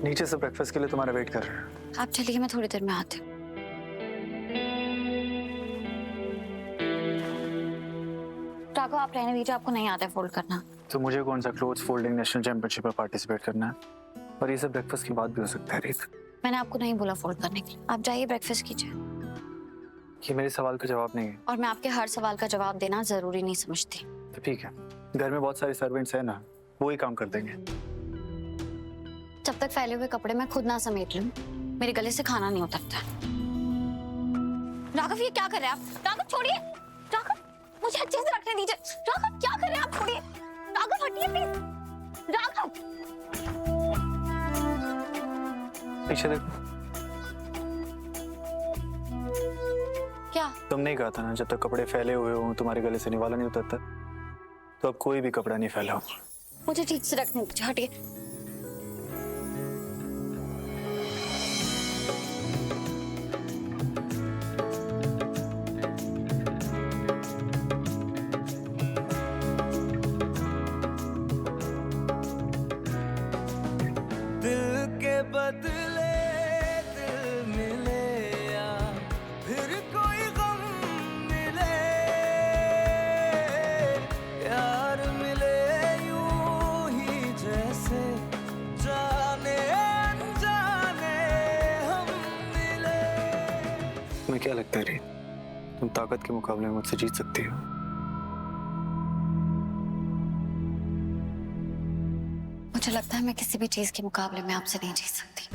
नीचे से ब्रेकफास्ट के लिए तुम्हारा वेट कर रहे हैं। आप चलिए, मैं थोड़ी देर में आती हूँ। राघव, आप रहने दीजिए, आपको नहीं आता है फोल्ड करना। तो मुझे कौन सा क्लोथ्स फोल्डिंग नेशनल चैंपियनशिप में पार्टिसिपेट करना है? और ये सब ब्रेकफास्ट की बात भी हो सकता है रीत। मैंने आपको नहीं बोला फोल्ड करने के लिए। आप जाइए, ब्रेकफास्ट कीजिए। ये मेरे सवाल का जवाब नहीं है। और मैं आपके हर सवाल का जवाब देना जरूरी नहीं समझती। तो ठीक है, घर में बहुत सारे सर्वेंट्स हैं ना, वो ही काम कर देंगे। जब तक फैले हुए कपड़े मैं खुद ना समेट लूं, मेरे गले से खाना नहीं उतरता। राघव, ये क्या कर रहे हैं आप? राघव छोड़िए। राघव, मुझे अच्छे से रखने दीजिए। राघव, क्या कर रहे हैं आप? छोड़िए। राघव, हटिए प्लीज। राघव, पीछे देखो। क्या? तुमने ही कहा था ना, जब तक कपड़े फैले हुए हों तुम्हारे गले से निवाला नहीं उतरता। तो अब कोई भी कपड़ा नहीं फैला हो। मुझे ठीक से रखने दीजिए, हटिए। दिल के बदले दिल मिले या फिर कोई गम मिले, यार मिले यूं ही जैसे जाने अनजाने हम मिले। तुम्हें क्या लगता है रीत, तुम ताकत के मुकाबले में मुझसे जीत सकती हो? मुझे लगता है मैं किसी भी चीज के मुकाबले में आपसे नहीं जीत सकती।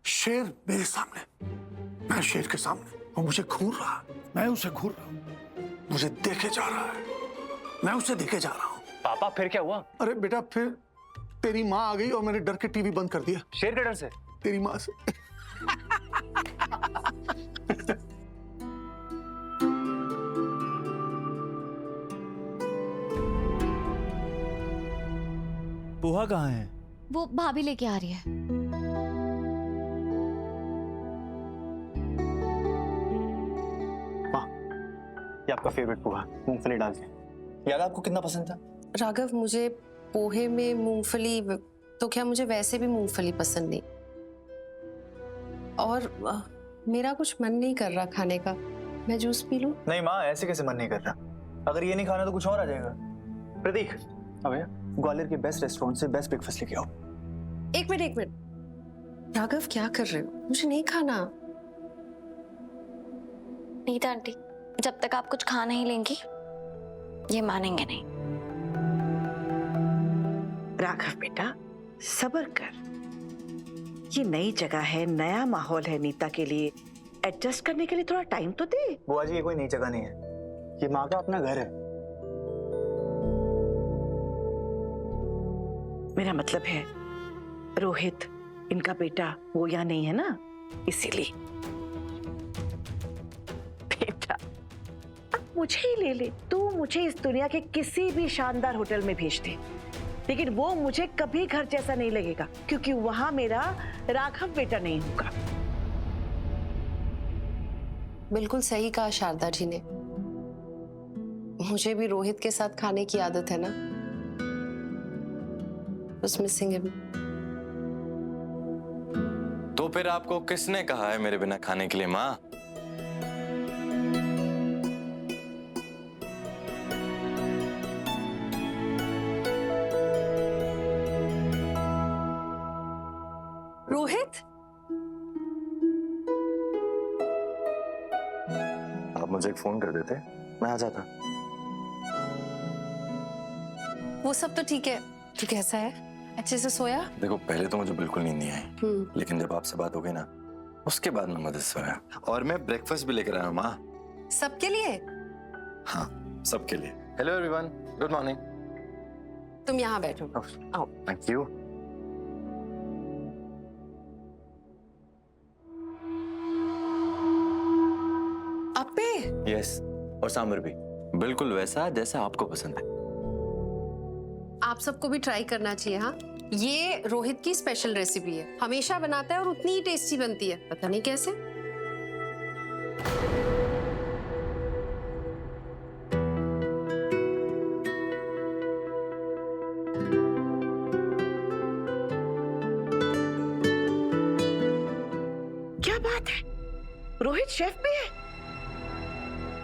शेर मेरे सामने, मैं शेर के सामने, वो मुझे घूर रहा है, मैं उसे घूर रहा हूं, मुझे देखे जा रहा है, मैं उसे देखे जा रहा हूं। पापा फिर क्या हुआ? अरे बेटा, फिर तेरी माँ आ गई और मैंने डर के टीवी बंद कर दिया। शेर के डर से? तेरी माँ से। पोहा कहाँ है? वो भाभी लेके आ रही है। ये आपका फेवरेट पोहा, मूंगफली डाल के। याद आपको कितना पसंद था? राघव, मुझे पोहे में मूंगफली, तो क्या मुझे वैसे भी मूंगफली पसंद नहीं। और मेरा कुछ मन नहीं कर रहा खाने का। मैं जूस पी लूं? नहीं माँ, ऐसे कैसे मन नहीं कर रहा? अगर ये नहीं खाना तो कुछ और आ जाएगा। प्रतीक, अबे ग्वालियर के बेस्ट रेस्टोरेंट से बेस्ट ब्रेकफास्ट लेके आओ। एक मिनट। राघव, क्या कर रहे हो? मुझे नहीं खाना। नीता आंटी, जब तक आप कुछ खा नहीं लेंगी, ये मानेंगे नहीं। राघव बेटा, सब्र कर। ये नई जगह है, नया माहौल है नीता के लिए। एडजस्ट करने के लिए थोड़ा टाइम तो दे। बुआ जी, ये कोई नई जगह नहीं है, ये माँ का अपना घर है। मेरा मतलब है रोहित, इनका बेटा, वो यहाँ नहीं है ना, इसीलिए। बेटा, अब मुझे ही ले ले। तू मुझे इस दुनिया के किसी भी शानदार होटल में भेज दे, लेकिन वो मुझे कभी घर जैसा नहीं लगेगा, क्योंकि वहां मेरा राघव बेटा नहीं होगा। बिल्कुल सही कहा शारदा जी ने। मुझे भी रोहित के साथ खाने की आदत है ना। Was missing him. तो फिर आपको किसने कहा है मेरे बिना खाने के लिए माँ? रोहित, आप मुझे एक फोन कर देते, मैं आ जाता। वो सब तो ठीक है। तू कैसा है? अच्छे से सोया? देखो, पहले तो मुझे बिल्कुल नींद नहीं आई, लेकिन जब आपसे बात हो गई ना, उसके बाद मैं मदद से सोया। और मैं ब्रेकफास्ट भी लेकर आया हूँ माँ। सबके लिए? हाँ, सबके लिए। Hello everyone, good morning. तुम यहाँ बैठो, आओ। Thank you. अप्पे? यस, और सांभर भी बिल्कुल वैसा जैसा आपको पसंद है। आप सबको भी ट्राई करना चाहिए। हाँ, ये रोहित की स्पेशल रेसिपी है, हमेशा बनाता है और उतनी ही टेस्टी बनती है। पता नहीं कैसे। क्या बात है, रोहित शेफ भी है?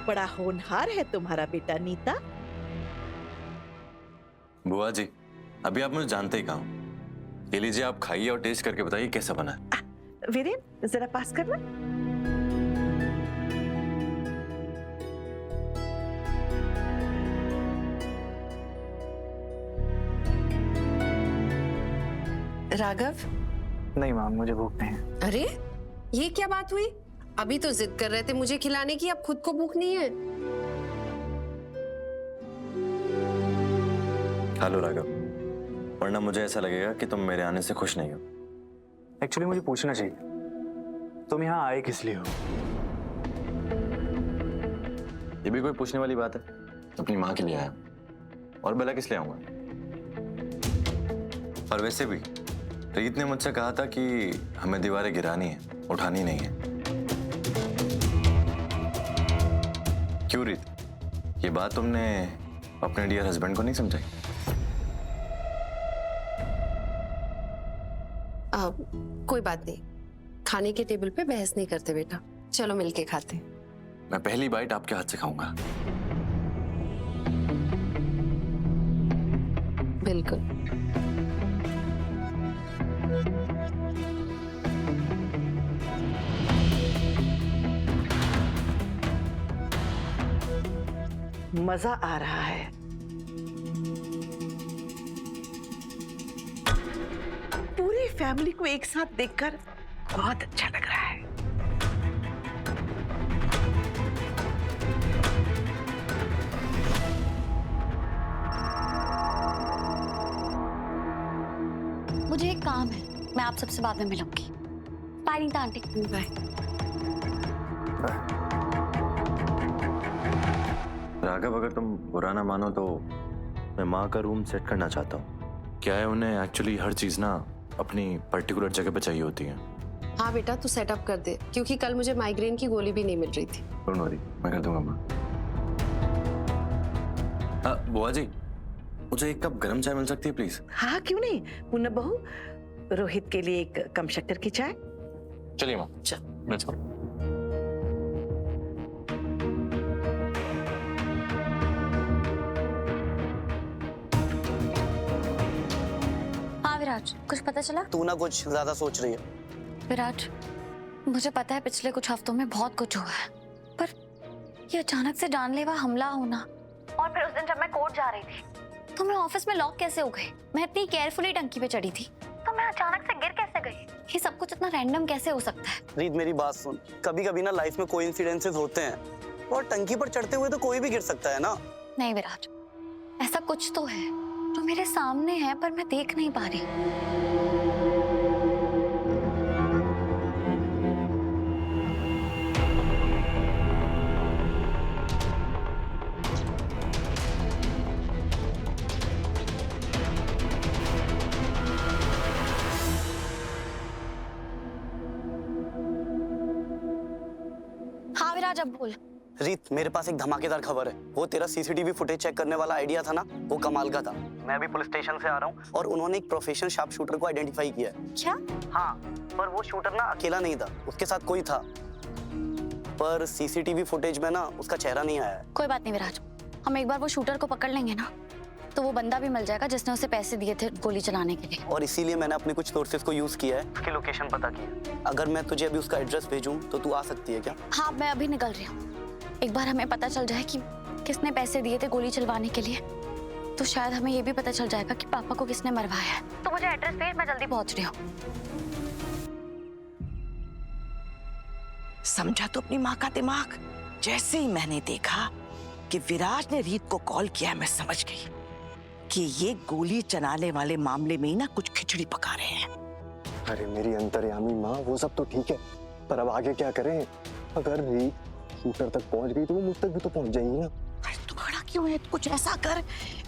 बड़ा होनहार है तुम्हारा बेटा नीता। बुआ जी, अभी आप मुझे जानते ही कहाँ हो। ये लीजिए, आप खाइए और टेस्ट करके बताइए कैसा बना है। वीरेन जरा पास करना। राघव, नहीं माम, मुझे भूख नहीं है। अरे ये क्या बात हुई? अभी तो जिद कर रहे थे मुझे खिलाने की, अब खुद को भूख नहीं है। हेलो राघव, वरना मुझे ऐसा लगेगा कि तुम मेरे आने से खुश नहीं हो। एक्चुअली मुझे पूछना चाहिए, तुम यहाँ आए किस लिए हो? ये भी कोई पूछने वाली बात है? अपनी माँ के लिए आया, और भला किस लिए आऊंगा? और वैसे भी रीत ने मुझसे कहा था कि हमें दीवारें गिरानी है, उठानी नहीं है। क्यों रीत, ये बात तुमने अपने डियर हस्बैंड को नहीं समझाई? कोई बात नहीं, खाने के टेबल पे बहस नहीं करते बेटा, चलो मिलके खाते। मैं पहली बाइट आपके हाथ से खाऊंगा। बिल्कुल। मजा आ रहा है। पूरी फैमिली को एक साथ देखकर बहुत अच्छा लग रहा है। मुझे एक काम है, मैं आप सबसे बाद में मिलूंगी। Bye Nita aunty. Bye. Raghav, अगर तुम बुरा ना मानो तो मैं माँ का रूम सेट करना चाहता हूँ। क्या है, उन्हें एक्चुअली हर चीज ना अपनी पर्टिकुलर जगह पे चाहिए होती है। हाँ बेटा, तू सेटअप कर दे, क्योंकि कल मुझे माइग्रेन की गोली भी नहीं मिल रही थी। डोंट वरी, मैं कर दूंगा माँ। बुआ जी, मुझे एक कप गरम चाय मिल सकती है प्लीज? हाँ क्यों नहीं मुन्ना बहू, रोहित के लिए एक कम शक्कर की चाय। चलिए माँ, चल। Let's go. हाँ विराज, कुछ पता चला? तू ना कुछ ज्यादा सोच रही है। विराज, मुझे पता है पिछले कुछ हफ्तों में बहुत कुछ हुआ है, पर ये अचानक से जानलेवा हमला होना, और फिर उस दिन जब मैं कोर्ट जा रही थी तो मैं ऑफिस में लॉक कैसे हो गई? मैं इतनी केयरफुली टंकी पे चढ़ी थी, तो मैं अचानक से गिर कैसे गई? ये सब कुछ इतना रैंडम कैसे हो सकता है? रीत, मेरी बात सुन, कभी कभी ना लाइफ में कोइंसिडेंसेस होते हैं, और टंकी पर चढ़ते हुए तो कोई भी गिर सकता है ना। नहीं विराज, ऐसा कुछ तो है जो मेरे सामने है पर मैं देख नहीं पा रही। हाँ विराज, अब बोल। रीत, मेरे पास एक धमाकेदार खबर है। वो तेरा सीसीटीवी फुटेज चेक करने वाला आइडिया था ना, वो कमाल का था। मैं अभी पुलिस स्टेशन से आ रहा हूँ, और उन्होंने एक प्रोफेशनल शार्प शूटर को आइडेंटिफाई किया है। क्या? हाँ, पर वो शूटर ना अकेला नहीं था, उसके साथ कोई था, पर सीसीटीवी फुटेज में ना उसका चेहरा नहीं आया है। कोई बात नहीं विराज, हम एक बार वो शूटर को पकड़ लेंगे ना, तो वो बंदा भी मिल जाएगा जिसने उसे पैसे दिए थे गोली चलाने के लिए। और इसीलिए मैंने अपने कुछ सोर्सेज को यूज किया है, उसकी लोकेशन पता की है। अगर मैं तुझे अभी उसका एड्रेस भेजूं तो तू आ सकती है क्या? हाँ, मैं अभी निकल रही हूँ। एक बार हमें पता चल जाए कि किसने पैसे दिए थे गोली चलवाने के लिए, तो शायद हमें ये भी पता चल जाएगा कि पापा को किसने मरवाया है। तो मुझे एड्रेस भेज, मैं जल्दी पहुंच रही हूँ। समझा तो अपनी माँ का दिमाग। जैसे ही मैंने देखा कि विराज ने रीत को कॉल किया, मैं समझ गई कि ये गोली चलाने वाले मामले में ही ना कुछ खिचड़ी पका रहे हैं। अरे मेरी अंतर्यामी माँ, वो सब तो ठीक है, पर अब आगे क्या करें? अगर रीत शूटर तक पहुंच गई तो वो मुझ तक भी तो पहुंच जाएगी ना। अरे तू खड़ा क्यों है? कुछ ऐसा कर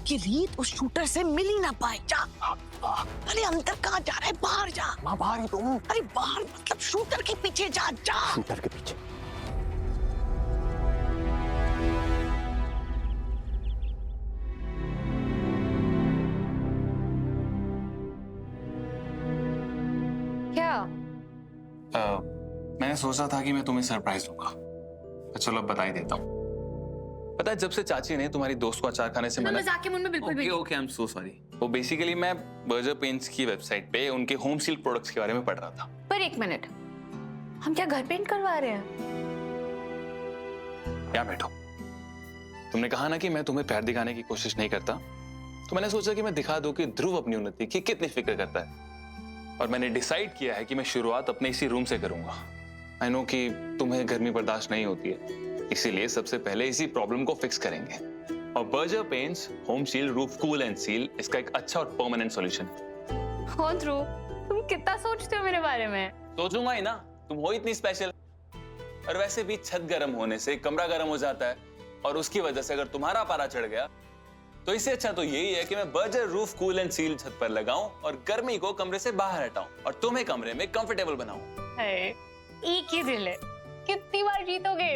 कि रीत उस शूटर से मिल ही ना पाए। जा। अरे अंदर कहाँ जा रहा है? बाहर जा। माँ बाहर ही तो हूँ। अरे बाहर मतलब शूटर के पीछे जा। जा शूटर के पीछे। मैंने सोचा था कि मैं तुम्हें सरप्राइज दूंगा, तो चलो अब बता ही देता हूँ। पता है, जब से चाची ने तुम्हारी दोस्त को अचार खाने से मना, मजाक के मूड में बिल्कुल भी okay I am so sorry. वो बेसिकली मैं बर्जर पेंट्स की वेबसाइट पे उनके होम सिल्क प्रोडक्ट्स के बारे में पढ़ रहा था। पर एक मिनट, हम क्या घर पेंट करवा रहे हैं? यहाँ बैठो। तुमने कहा ना कि मैं तुम्हें प्यार दिखाने की कोशिश नहीं करता, तो मैंने सोचा कि मैं दिखा दूं कि ध्रुव अपनी उन्नति की कितनी फिक्र करता है। और मैंने डिसाइड किया है कि मैं शुरुआत अपने इसी रूम से करूंगा। आई नो कि तुम्हें गर्मी बर्दाश्त नहीं होती है, इसीलिए सबसे पहले इसी प्रॉब्लम को फिक्स करेंगे। और Berger paints home seal roof cool and seal इसका एक अच्छा और परमानेंट सॉल्यूशन। हो ध्रुव, तुम कितना सोचते हो मेरे बारे में? सोचूंगा ही ना, तुम हो इतनी स्पेशल। और वैसे भी छत गर्म होने से कमरा गर्म हो जाता है, और उसकी वजह से अगर तुम्हारा पारा चढ़ गया तो इससे अच्छा तो यही है कि मैं Berger roof cool and seal छत पर लगाऊं और गर्मी को कमरे से बाहर हटाऊं और तुम्हें कमरे में कंफर्टेबल बनाऊं। एक ही दिल है, कितनी बार जीतोगे?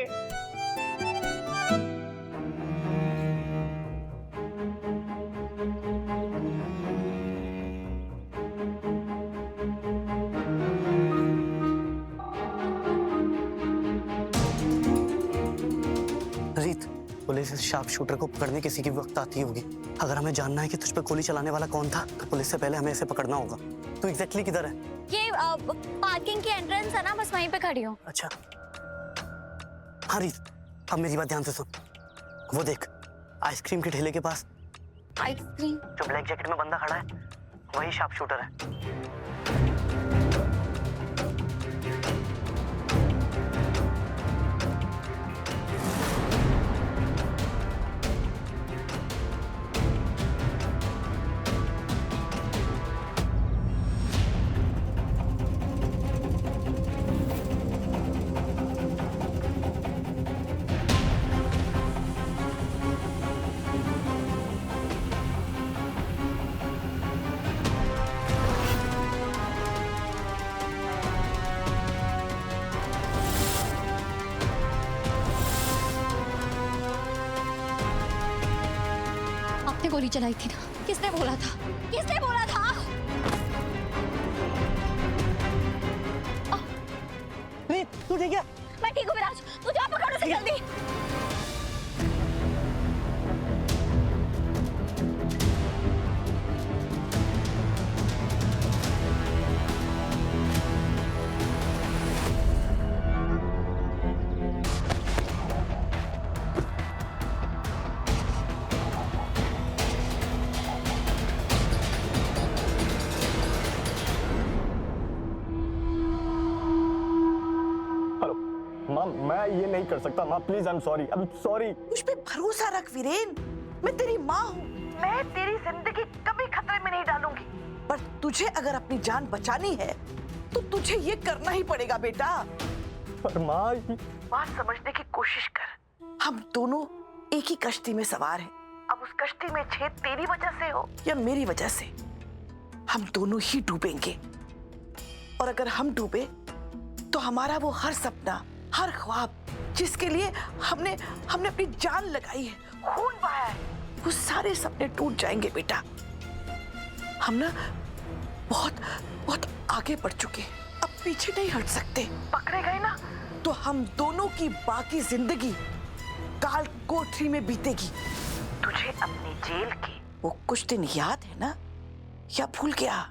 रीत, पुलिस इस शार्प शूटर को पकड़ने किसी की वक्त आती होगी। अगर हमें जानना है कि तुझ पे गोली चलाने वाला कौन था, तो पुलिस से पहले हमें इसे पकड़ना होगा। तू एग्जैक्टली किधर है? ये पार्किंग की एंट्रेंस है ना, बस वहीं पे खड़ी हूँ। अच्छा हाँ रीत, अब मेरी बात ध्यान से सुन। वो देख, आइसक्रीम के ठेले के पास आइसक्रीम? जो ब्लैक जैकेट में बंदा खड़ा है, वही शार्प शूटर है। आपने गोली चलाई थी ना? किसने बोला था? किसने बोला था? तू ठीक है? मैं ठीक हूँ विराज, तू जा पकड़ उसे जल्दी। माँ मैं ये नहीं कर सकता माँ, प्लीज आई एम सॉरी। मुझ पे भरोसा रख वीरेन, मैं तेरी माँ हूँ। मैं तेरी जिंदगी कभी खतरे में नहीं डालूंगी, पर तुझे अगर अपनी जान बचानी है तो तुझे ये करना ही पड़ेगा बेटा। पर माँ बात समझने की कोशिश कर। हम दोनों एक ही कश्ती में सवार हैं। अब उस कश्ती में छेद तेरी वजह से हो या मेरी वजह से, हम दोनों ही डूबेंगे। और अगर हम डूबे तो हमारा वो हर सपना, हर ख्वाब जिसके लिए हमने अपनी जान लगाई है, खून बहाया है, वो सारे सपने टूट जाएंगे बेटा। हम ना बहुत आगे बढ़ चुके हैं, अब पीछे नहीं हट सकते। पकड़े गए ना तो हम दोनों की बाकी जिंदगी काल कोठरी में बीतेगी। तुझे अपनी जेल के वो कुछ दिन याद है ना, या भूल गया?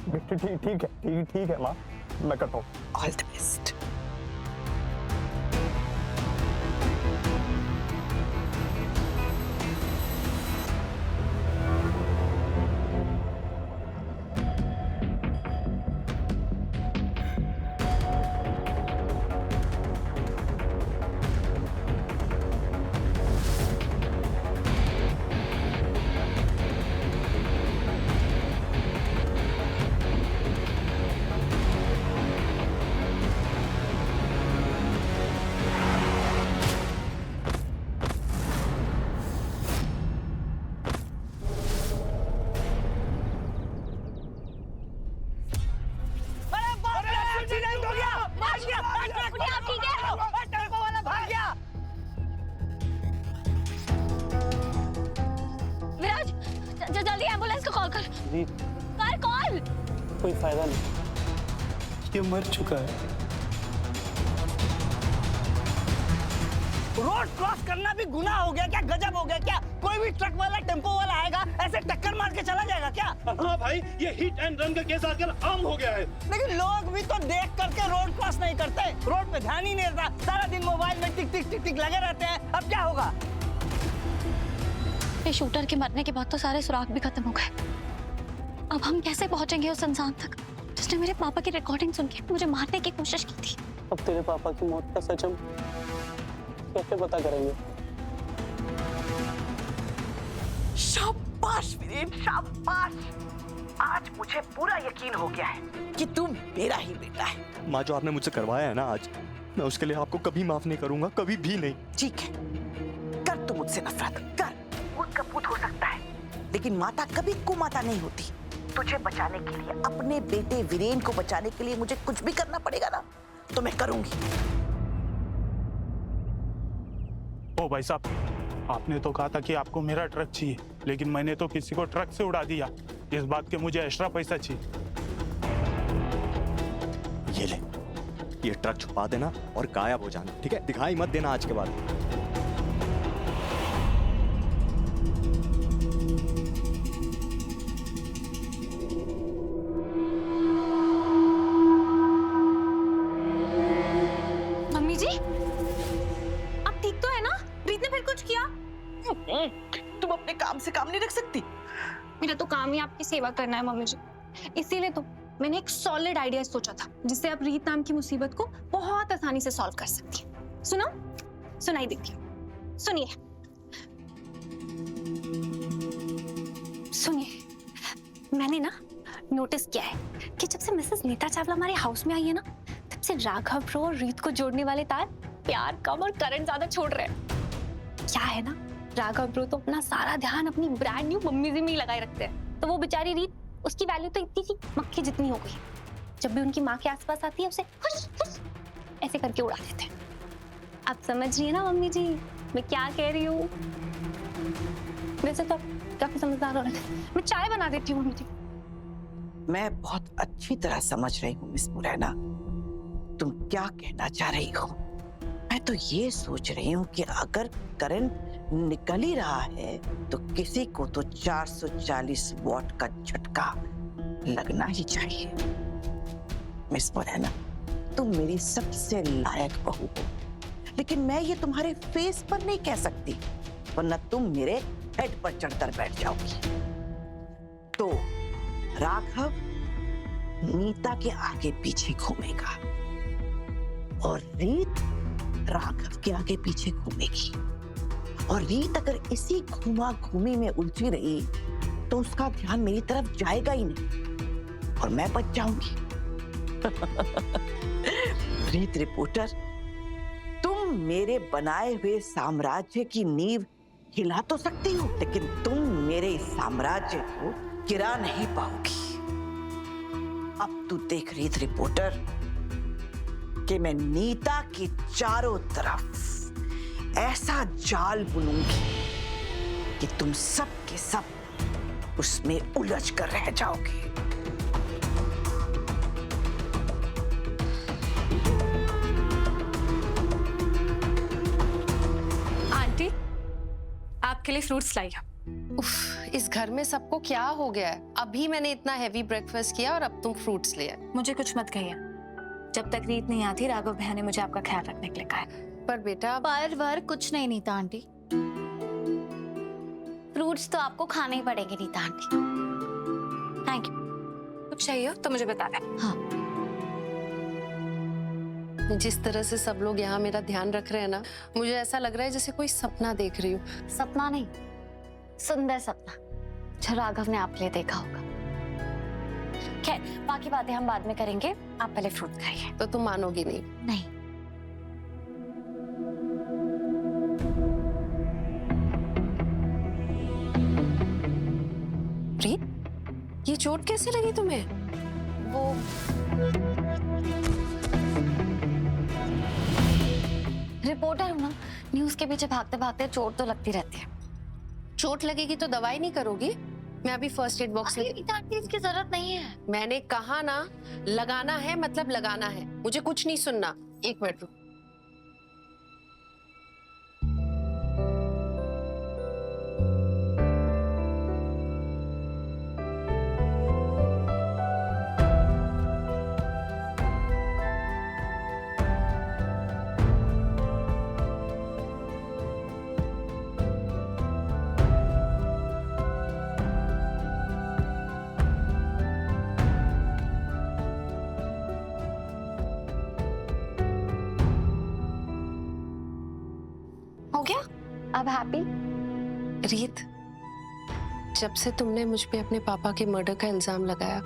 ठीक है माँ, मैं करता हूँ। All the best. विराज जल्दी एम्बुलेंस को कॉल कर। चल। कोई फायदा नहीं, ये मर चुका है। रोड क्रॉस करना भी गुनाह हो गया क्या? गजब हो गया क्या? कोई भी ट्रक वाला टेम्पो वाला आएगा ऐसे टक्कर मार के चला जाएगा क्या? हाँ भाई, ये हिट एंड रन का केस आजकल आम हो गया है। लेकिन लोग भी तो देख करके रोड क्रॉस नहीं करते, रोड पे ध्यान ही नहीं देता, सारा दिन मोबाइल में टिक टिक टिक टिक लगे रहते हैं। अब क्या होगा? ये शूटर के मरने के बाद तो सारे सुराग भी खत्म हो गए। अब हम कैसे पहुंचेंगे उस इंसान तक जिसने मेरे पापा की रिकॉर्डिंग सुन के मुझे मारने की कोशिश की थी? अब तेरे पापा की मौत का सच हम कैसे पता करेंगे? शाबाश वीरेन, शाबाश। आज मुझे पूरा यकीन हो गया है कि तू मेरा ही बेटा है। माँ, जो आपने मुझसे करवाया है ना आज, मैं उसके लिए आपको कभी माफ नहीं करूंगा, कभी भी नहीं। ठीक है, कर तू मुझसे नफरत कर, कूद कपूत हो सकता है, लेकिन माता कभी कुमाता नहीं होती। तुझे बचाने के लिए, अपने बेटे वीरेन को बचाने के लिए मुझे कुछ भी करना पड़ेगा ना, तो मैं करूंगी। ओ भाई साहब, आपने तो कहा था कि आपको मेरा ट्रक चाहिए, लेकिन मैंने तो किसी को ट्रक से उड़ा दिया। इस बात के मुझे एक्स्ट्रा पैसा चाहिए। ये ले, ये ट्रक छुपा देना और गायब हो जाना, ठीक है? दिखाई मत देना आज के बाद। मम्मी जी, आप ठीक तो है ना? रीत ने फिर कुछ किया? तुम अपने काम से काम नहीं रख सकती? मेरा तो काम ही आपकी सेवा करना है मम्मी जी, इसीलिए तो मैंने एक सॉलिड आइडिया सोचा था जिससे आप रीत नाम की मुसीबत को बहुत आसानी से सॉल्व कर सकती हैं। सुनो, सुनाई देती हूँ, सुनिए सुनिए। मैंने ना नोटिस किया है कि जब से मिसेस नीता चावला हमारे हाउस में आई है ना, तब से राघव ब्रो और रीत को जोड़ने वाले तार प्यार कम और करंट ज्यादा छोड़ रहे हैं। क्या है ना, राघव ब्रो तो अपना सारा ध्यान अपनी ब्रांड न्यू मम्मी जी में ही लगाए रखते हैं, तो वो बेचारी रीत, उसकी वैल्यू तो इतनी सी मक्खी जितनी हो गई। जब भी उनकी माँ के आसपास आती है उसे हुश हुश ऐसे करके उड़ा देते हैं। आप समझ रही है ना मम्मी जी मैं क्या कह रही हूँ? वैसे तो काफी समझदार हो रहे थे। मैं चाय बना देती हूँ मम्मी जी। मैं बहुत अच्छी तरह समझ रही हूँ मिस मुरैना, तुम क्या कहना चाह रही हो। मैं तो ये सोच रही हूँ कि अगर करंट निकल ही रहा है तो किसी को तो 440 वॉट का झटका लगना ही चाहिए। मिस मुरैना, तुम मेरी सबसे लायक बहू हो, लेकिन मैं ये तुम्हारे फेस पर नहीं कह सकती, वरना तुम मेरे हेड पर चढ़कर बैठ जाओगी। तो राघव नीता के आगे पीछे घूमेगा और रीत राघव के आगे पीछे घूमेगी, और रीत अगर इसी घुमा घूमी में उलझी रही तो उसका ध्यान मेरी तरफ जाएगा ही नहीं और मैं बच जाऊंगी। रीत रिपोर्टर, तुम मेरे बनाए हुए साम्राज्य की नींव हिला तो सकती हो, लेकिन तुम मेरे इस साम्राज्य को गिरा नहीं पाओगी। अब तू देख रीत रिपोर्टर कि मैं नीता की चारों तरफ ऐसा जाल बुनूंगी कि तुम सब के सब उसमें उलझ कर रह जाओगे। आंटी, आपके लिए फ्रूट्स लाई। उफ, इस घर में सबको क्या हो गया है? अभी मैंने इतना हैवी ब्रेकफास्ट किया और अब तुम फ्रूट्स ले आए। मुझे कुछ मत कहिए, जब तक रीत नहीं आती राघव भैया ने मुझे आपका ख्याल रखने के लिए कहा है। पर बेटा, पर वर कुछ नहीं नीता आंटी, फ्रूट्स तो आपको खाने ही पड़ेंगे नीता आंटी। Thank you. कुछ चाहिए हो तो मुझे बता दें। हाँ, जिस तरह से सब लोग यहाँ मेरा ध्यान रख रहे हैं ना, मुझे ऐसा लग रहा है जैसे कोई सपना देख रही हूँ। सपना नहीं, सुंदर सपना जो राघव ने आप लिए देखा होगा। खैर, बाकी बातें हम बाद में करेंगे, आप पहले फ्रूट खाइए। तो तुम मानोगी नहीं? नहीं। रीत, ये चोट कैसे लगी तुम्हें? वो रिपोर्टर हूँ ना, न्यूज के पीछे भागते भागते चोट तो लगती रहती है। चोट लगेगी तो दवाई नहीं करोगी? मैं अभी फर्स्ट एड बॉक्स अरे नीता आंटी, इसकी जरूरत नहीं है। मैंने कहा ना, लगाना है मतलब लगाना है, मुझे कुछ नहीं सुनना। एक मिनट रुक। हो गया? अब हैप्पी? रीत, जब से तुमने मुझ पे अपने पापा के मर्डर का इल्जाम लगाया,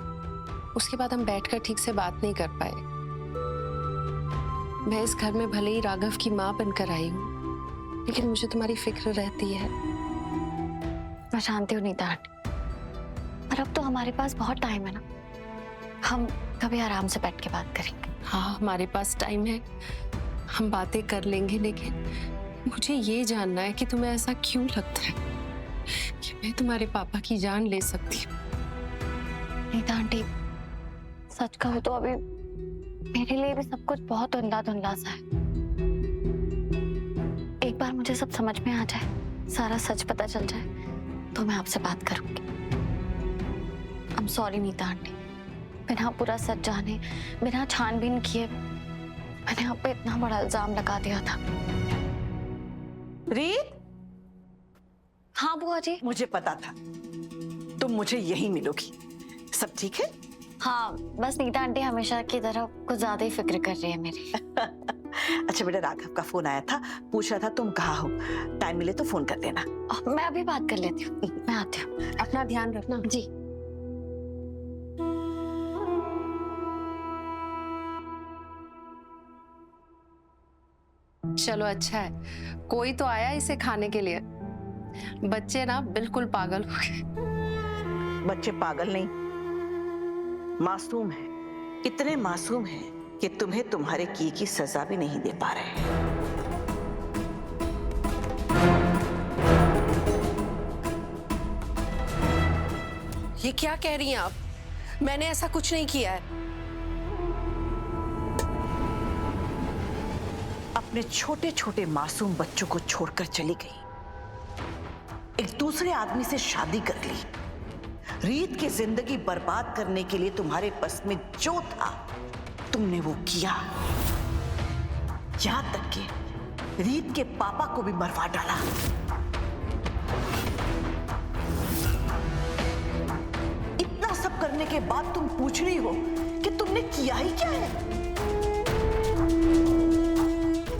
उसके बाद हम बैठकर ठीक से बात नहीं कर पाए। मैं इस घर में भले ही राघव की माँ बनकर आई हूँ, लेकिन मुझे तुम्हारी फिक्र रहती है। मैं जानती हूँ नीता आंटी, पर अब तो हमारे पास बहुत टाइम है ना, हम कभी आराम से बैठ के बात करेंगे। हाँ, हमारे पास टाइम है, हम बातें कर लेंगे, लेकिन मुझे ये जानना है कि तुम्हें ऐसा क्यों लगता है कि मैं तुम्हारे पापा की जान ले सकती हूँ। नीता आंटी, सच कहूँ तो अभी मेरे लिए भी सब कुछ बहुत धुंधला धुंधला सा है। एक बार मुझे सब समझ में आ जाए, सारा सच पता चल जाए, तो मैं आपसे बात करूंगी। I'm sorry नीता आंटी, बिना पूरा सच जाने, बिना छानबीन किए मैंने आप पे इतना बड़ा इल्जाम लगा दिया था। रीत, हाँ बुआ जी। मुझे पता था तुम मुझे यही मिलोगी। सब ठीक है? हाँ, बस नीता आंटी हमेशा की तरह कुछ ज्यादा ही फिक्र कर रही है मेरी। अच्छा बेटा, राघव का फोन आया था, पूछ रहा था तुम कहाँ हो, टाइम मिले तो फोन कर देना। मैं अभी बात कर लेती हूँ, मैं आती हूँ। अपना ध्यान रखना। जी। चलो अच्छा है, कोई तो आया इसे खाने के लिए। बच्चे ना बिल्कुल पागल हो गए। बच्चे पागल नहीं, मासूम है, इतने मासूम है कि तुम्हें तुम्हारे किए की सजा भी नहीं दे पा रहे। ये क्या कह रही हैं आप? मैंने ऐसा कुछ नहीं किया है। अपने छोटे छोटे मासूम बच्चों को छोड़कर चली गई, एक दूसरे आदमी से शादी कर ली। रीत की जिंदगी बर्बाद करने के लिए तुम्हारे बस में जो था तुमने वो किया। यहां तक कि रीत के पापा को भी मरवा डाला। इतना सब करने के बाद तुम पूछ रही हो कि तुमने किया ही क्या है?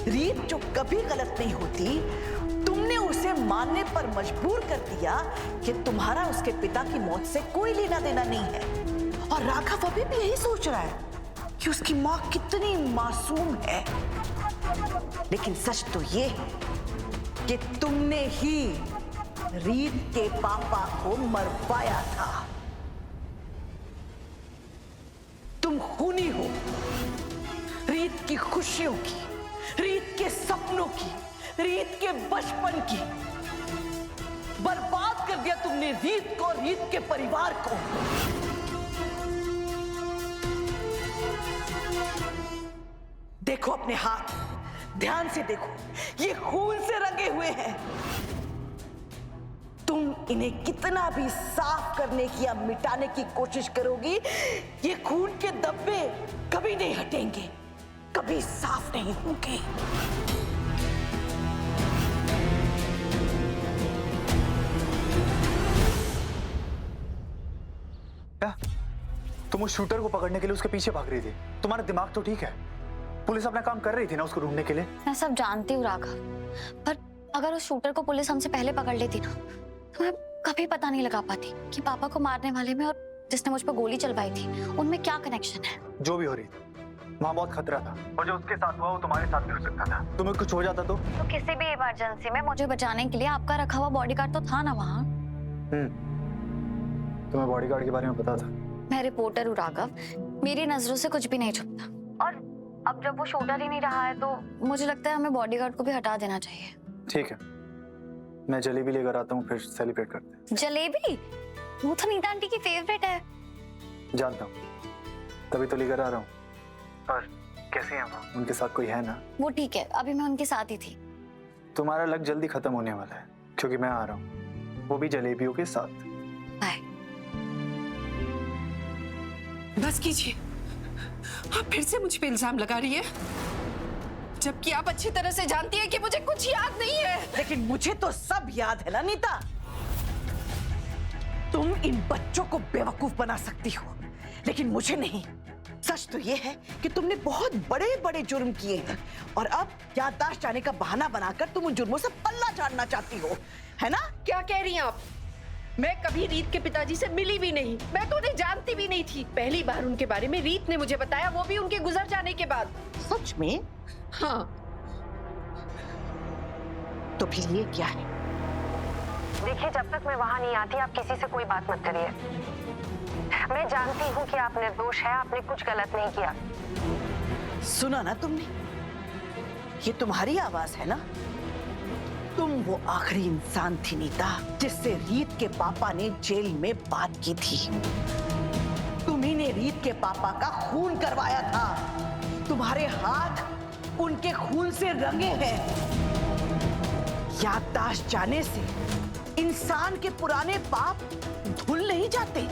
रीत जो कभी गलत नहीं होती, तुमने उसे मानने पर मजबूर कर दिया कि तुम्हारा उसके पिता की मौत से कोई लेना देना नहीं है। और राघव अभी भी यही सोच रहा है कि उसकी मां कितनी मासूम है। लेकिन सच तो ये है कि तुमने ही रीत के पापा को मरवाया था। तुम खूनी हो, रीत की खुशियों की, रीत के सपनों की, रीत के बचपन की। बर्बाद कर दिया तुमने रीत को, रीत के परिवार को। देखो अपने हाथ, ध्यान से देखो, ये खून से रंगे हुए हैं। तुम इन्हें कितना भी साफ करने की या मिटाने की कोशिश करोगी, ये खून के धब्बे कभी नहीं हटेंगे, कभी साफ नहीं होंगे। क्या तुम उस शूटर को पकड़ने के लिए उसके पीछे भाग रही थी? तुम्हारा दिमाग तो ठीक है, पुलिस अपना काम कर रही थी ना उसको ढूंढने के लिए। मैं सब जानती हूँ राघव, पर अगर उस शूटर को पुलिस हमसे पहले पकड़ लेती ना, तो मैं कभी पता नहीं लगा पाती कि पापा को मारने वाले में और जिसने मुझ पर गोली चलवाई थी उनमें क्या कनेक्शन है। जो भी हो रही थी, वहाँ बहुत खतरा था, और जो उसके साथ हुआ वो तुम्हारे साथ भी हो सकता था। तुम्हें कुछ हो जाता तो किसी भी इमरजेंसी में मुझे बचाने के लिए आपका रखा हुआ बॉडीगार्ड तो था ना वहाँ। तुम्हें बॉडीगार्ड के बारे में पता था? मैं रिपोर्टर हूँ राघव, मेरी नजरों से कुछ भी नहीं छुपता। और अब जब वो शूटर ही नहीं रहा है तो मुझे लगता है हमें बॉडीगार्ड को भी हटा देना चाहिए। ठीक है, मैं जलेबी लेकर आता हूँ, फिर सेलिब्रेट करते हैं। जलेबी? वो तो नीता आंटी की फेवरेट है। जानता हूँ, तभी तो लेकर आ रहा हूँ। और कैसे हैं वहाँ? उनके साथ कोई है ना? वो ठीक है, अभी मैं उनके साथ ही थी। तुम्हारा लक जल्दी खत्म होने वाला है, क्योंकि मैं आ रहा हूँ, वो भी जलेबियों के साथ। बाय। बस कीजिए, आप फिर से मुझ पे इल्जाम लगा रही है, जबकि आप अच्छी तरह से जानती है कि मुझे कुछ याद नहीं है। लेकिन मुझे तो सब याद है ना नीता। तुम इन बच्चों को बेवकूफ बना सकती हो, लेकिन मुझे नहीं। सच तो ये है कि तुमने बहुत बड़े बड़े जुर्म किए हैं और अब याददाश्त जाने का बहाना बनाकर तुम उन जुर्मों से पल्ला झाड़ना चाहती हो, है ना? क्या कह रही हैं आप? मैं कभी रीत के पिताजी से मिली भी नहीं, मैं तो उन्हें जानती भी नहीं थी। पहली बार उनके बारे में रीत ने मुझे बताया, वो भी उनके गुजर जाने के बाद। सच में? हाँ। तो फिर ये क्या है? देखिए, जब तक मैं वहां नहीं आती आप किसी से कोई बात मत करिए। मैं जानती हूँ कि आप निर्दोष है, आपने कुछ गलत नहीं किया। सुना ना तुमने? ये तुम्हारी आवाज है ना? तुम वो आखिरी इंसान थी नीता, जिससे रीत के पापा ने जेल में बात की थी। तुम्ही ने रीत के पापा का खून करवाया था। तुम्हारे हाथ उनके खून से रंगे हैं। याददाश्त जाने से इंसान के पुराने पाप धुल नहीं जाते,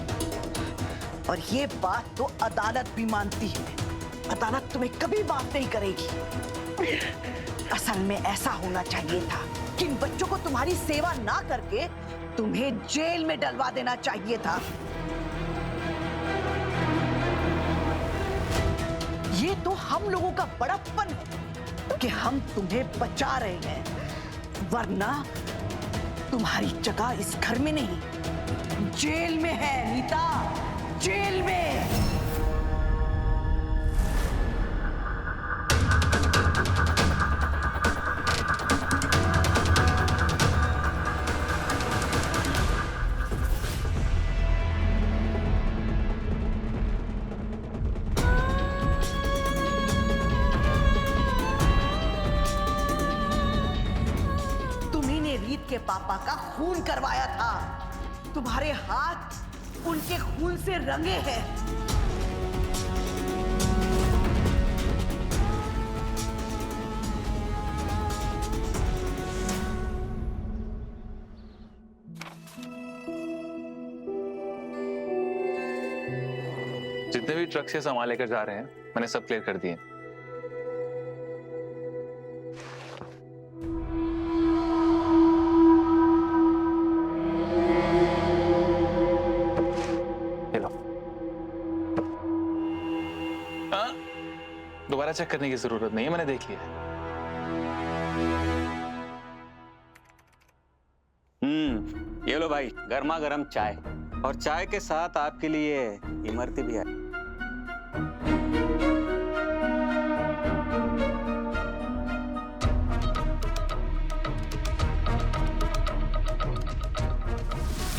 और ये बात तो अदालत भी मानती है। अदालत तुम्हें कभी माफ नहीं करेगी। असल में ऐसा होना चाहिए था कि इन बच्चों को तुम्हारी सेवा ना करके तुम्हें जेल में डलवा देना चाहिए था। ये तो हम लोगों का बड़प्पन है कि हम तुम्हें बचा रहे हैं, वरना तुम्हारी जगह इस घर में नहीं, जेल में है नीता, जेल में। रीत के पापा का खून करवाया था। तुम्हारे हाथ उनके खून से रंगे हैं। जितने भी ट्रक से सामान लेकर जा रहे हैं मैंने सब क्लियर कर दिए। दोबारा चेक करने की जरूरत नहीं है, मैंने देख लिया। ये लो भाई, गर्मा गर्म चाय, और चाय के साथ आपके लिए इमरती भी है।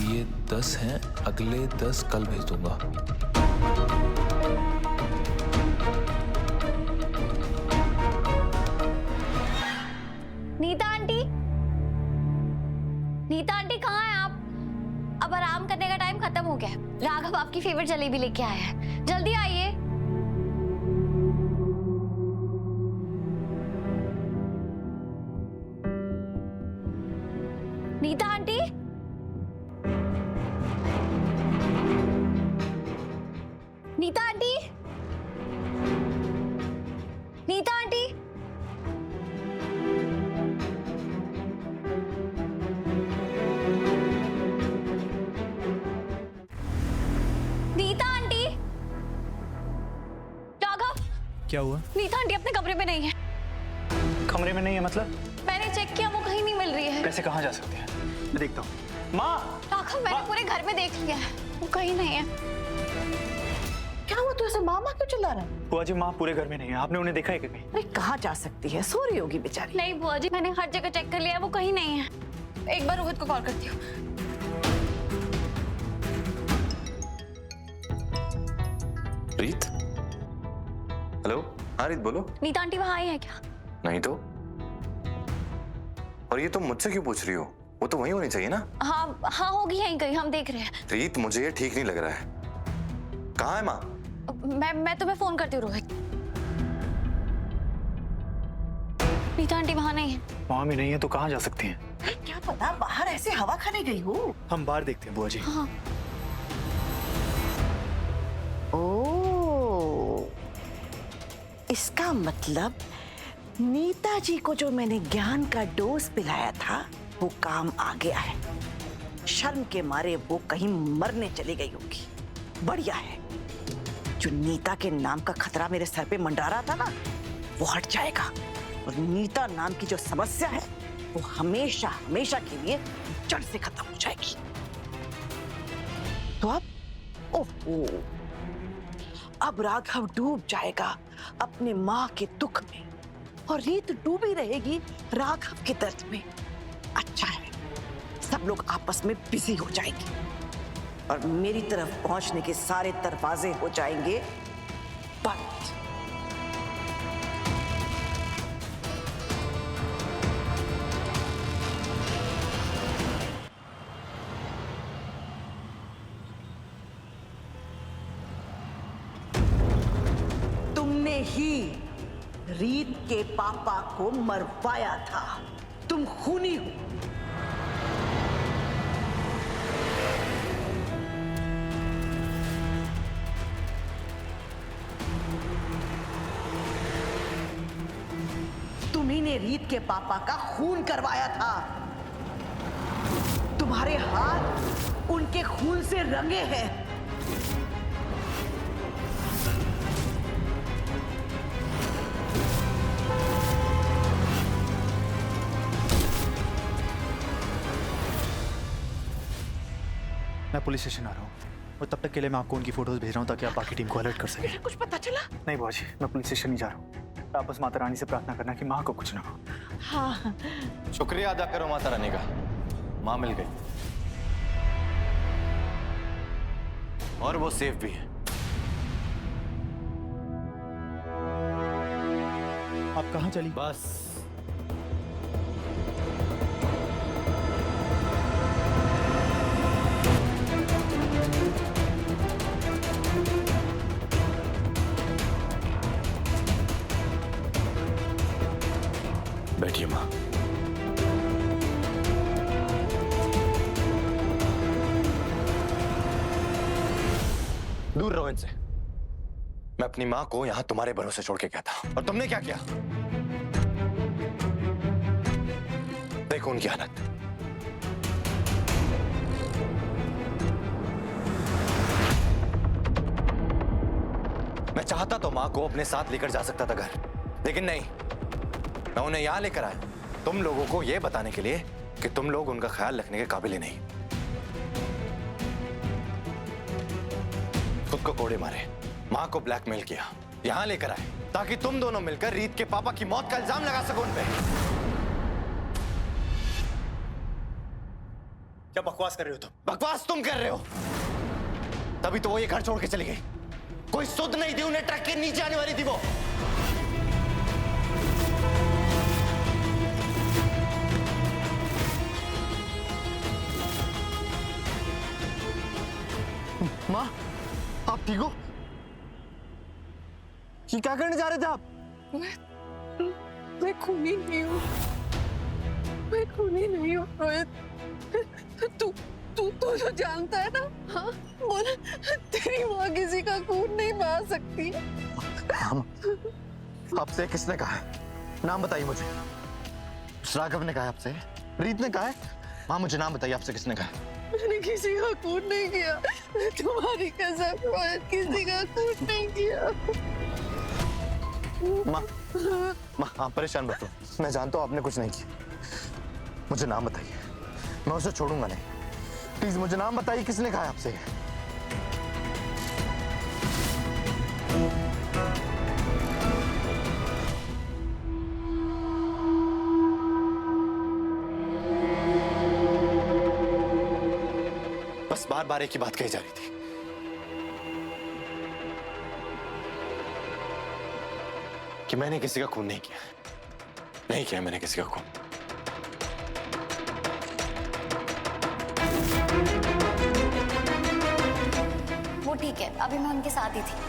ये 10 हैं, अगले 10 कल भेज दूंगा। नीता आंटी, नीता आंटी कहाँ हैं आप? अब आराम करने का टाइम खत्म हो गया है। राघव आपकी फेवरेट जलेबी लेके आया है, जल्दी आइए। Nita aunty, Nita aunty, Nita aunty, Nita aunty. Raghav, क्या हुआ? नीता आंटी अपने कमरे में नहीं है। कमरे में नहीं है मतलब? मैंने चेक किया, वो कहीं नहीं मिल रही है। कैसे कहाँ जा सकते हैं? मैं देखता हूँ। माँ! राघव, मैंने पूरे घर में देख लिया है, वो कहीं नहीं है। क्या हुआ, तू ऐसे मामा क्यों चिल्ला रहा है? बुआ जी, माँ पूरे घर में नहीं है, आपने उन्हें देखा है क्या कहीं? अरे कहाँ जा सकती है, सो रही होगी बेचारी। नहीं बुआ जी, मैंने हर जगह चेक कर लिया है, वो कहीं नहीं है। एक बार रोहित को कॉल करती हूँ। रीत? हेलो? हाँ रीत, बोलो। नीता आंटी वहाँ आई है क्या? नहीं तो। और ये तुम मुझसे क्यों पूछ रही हो? वो तो वहीं होनी चाहिए ना। हाँ हाँ होगी यहीं कहीं, हम देख रहे हैं। रीत, मुझे ये ठीक नहीं लग रहा है। कहाँ है माँ? मैं तुम्हें फोन करती हूँ रोहित। नीता आंटी वहां नहीं है। वहां भी नहीं है तो कहाँ जा सकती हैं? क्या पता, बाहर ऐसे हवा खाने गई हो। हम बाहर देखते हैं बुआ जी। हाँ। ओ, इसका मतलब नीता जी को जो मैंने ज्ञान का डोज पिलाया था वो काम आ गया है। शर्म के मारे वो कहीं मरने चली गई होगी। बढ़िया है, जो नीता के नाम का खतरा मेरे सर पे मंडरा रहा था ना, वो हट जाएगा और नीता नाम की जो समस्या है वो हमेशा हमेशा के लिए जड़ से खत्म हो जाएगी। तो ओहो, अब राघव डूब जाएगा अपने माँ के दुख में और रीत डूबी रहेगी राघव के दर्द में। अच्छा है, सब लोग आपस में बिजी हो जाएंगे और मेरी तरफ पहुंचने के सारे दरवाजे हो जाएंगे बंद। तुमने ही रीत के पापा को मरवाया था, तुम खूनी हो। तुम्ही ने रीत के पापा का खून करवाया था। तुम्हारे हाथ उनके खून से रंगे हैं। मैं पुलिस स्टेशन आ रहा हूँ और तब तक के लिए मैं आपको उनकी फोटोज भेज रहा हूँ ताकि आप बाकी टीम को अलर्ट कर सकें। कुछ पता चला? नहीं बुआ जी, मैं पुलिस स्टेशन नहीं जा रहा हूँ। आप बस माता रानी से प्रार्थना करना कि माँ को कुछ ना हो। हाँ, शुक्रिया अदा करो माता रानी का, माँ मिल गई और वो सेफ भी है। आप कहाँ चली? बस बैठिए माँ। दूर रहो इनसे। मैं अपनी माँ को यहां तुम्हारे भरोसे छोड़ के गया था और तुमने क्या किया? देखो उनकी हालत। मैं चाहता तो माँ को अपने साथ लेकर जा सकता था घर, लेकिन नहीं, मैं उन्हें यहां लेकर आया तुम लोगों को यह बताने के लिए कि तुम लोग उनका ख्याल रखने के काबिल ही नहीं। खुद को कोड़े मारे, मां को ब्लैकमेल किया, यहां लेकर आए ताकि तुम दोनों मिलकर रीत के पापा की मौत का इल्जाम लगा सको उन पे। क्या बकवास कर रहे हो तुम? बकवास तुम कर रहे हो, तभी तो वो ये घर छोड़ के चली गई। कोई सुध नहीं थी उन्हें, ट्रक के नीचे आने वाली थी वो। माँ, आप ठीक हो? ये क्या करने जा रहे थे आप? मैं खूनी नहीं हूँ, मैं खूनी नहीं हूँ रोहित। तू तू तू जो जानता है ना, हाँ बोल, तेरी माँ किसी का खून नहीं बहा सकती। आपसे किसने कहा है? नाम बताइए मुझे। राघव ने कहा है आपसे? रीत ने कहा है? माँ मुझे नाम बताइए, आपसे किसने कहा है? मैंने किसी का खून नहीं किया, तुम्हारी कसम रोहित, किसी का खून नहीं किया। माँ, माँ आप परेशान मत हो, मैं जानता हूँ आपने कुछ नहीं किया। मुझे नाम बताइए, मैं उसे छोड़ूंगा नहीं। प्लीज मुझे नाम बताइए, किसने कहा है आपसे? बस बार बार एक ही बात कही जा रही थी, कि मैंने किसी का खून नहीं किया। नहीं किया मैंने किसी का खून। वो ठीक है, अभी मैं उनके साथ ही थी।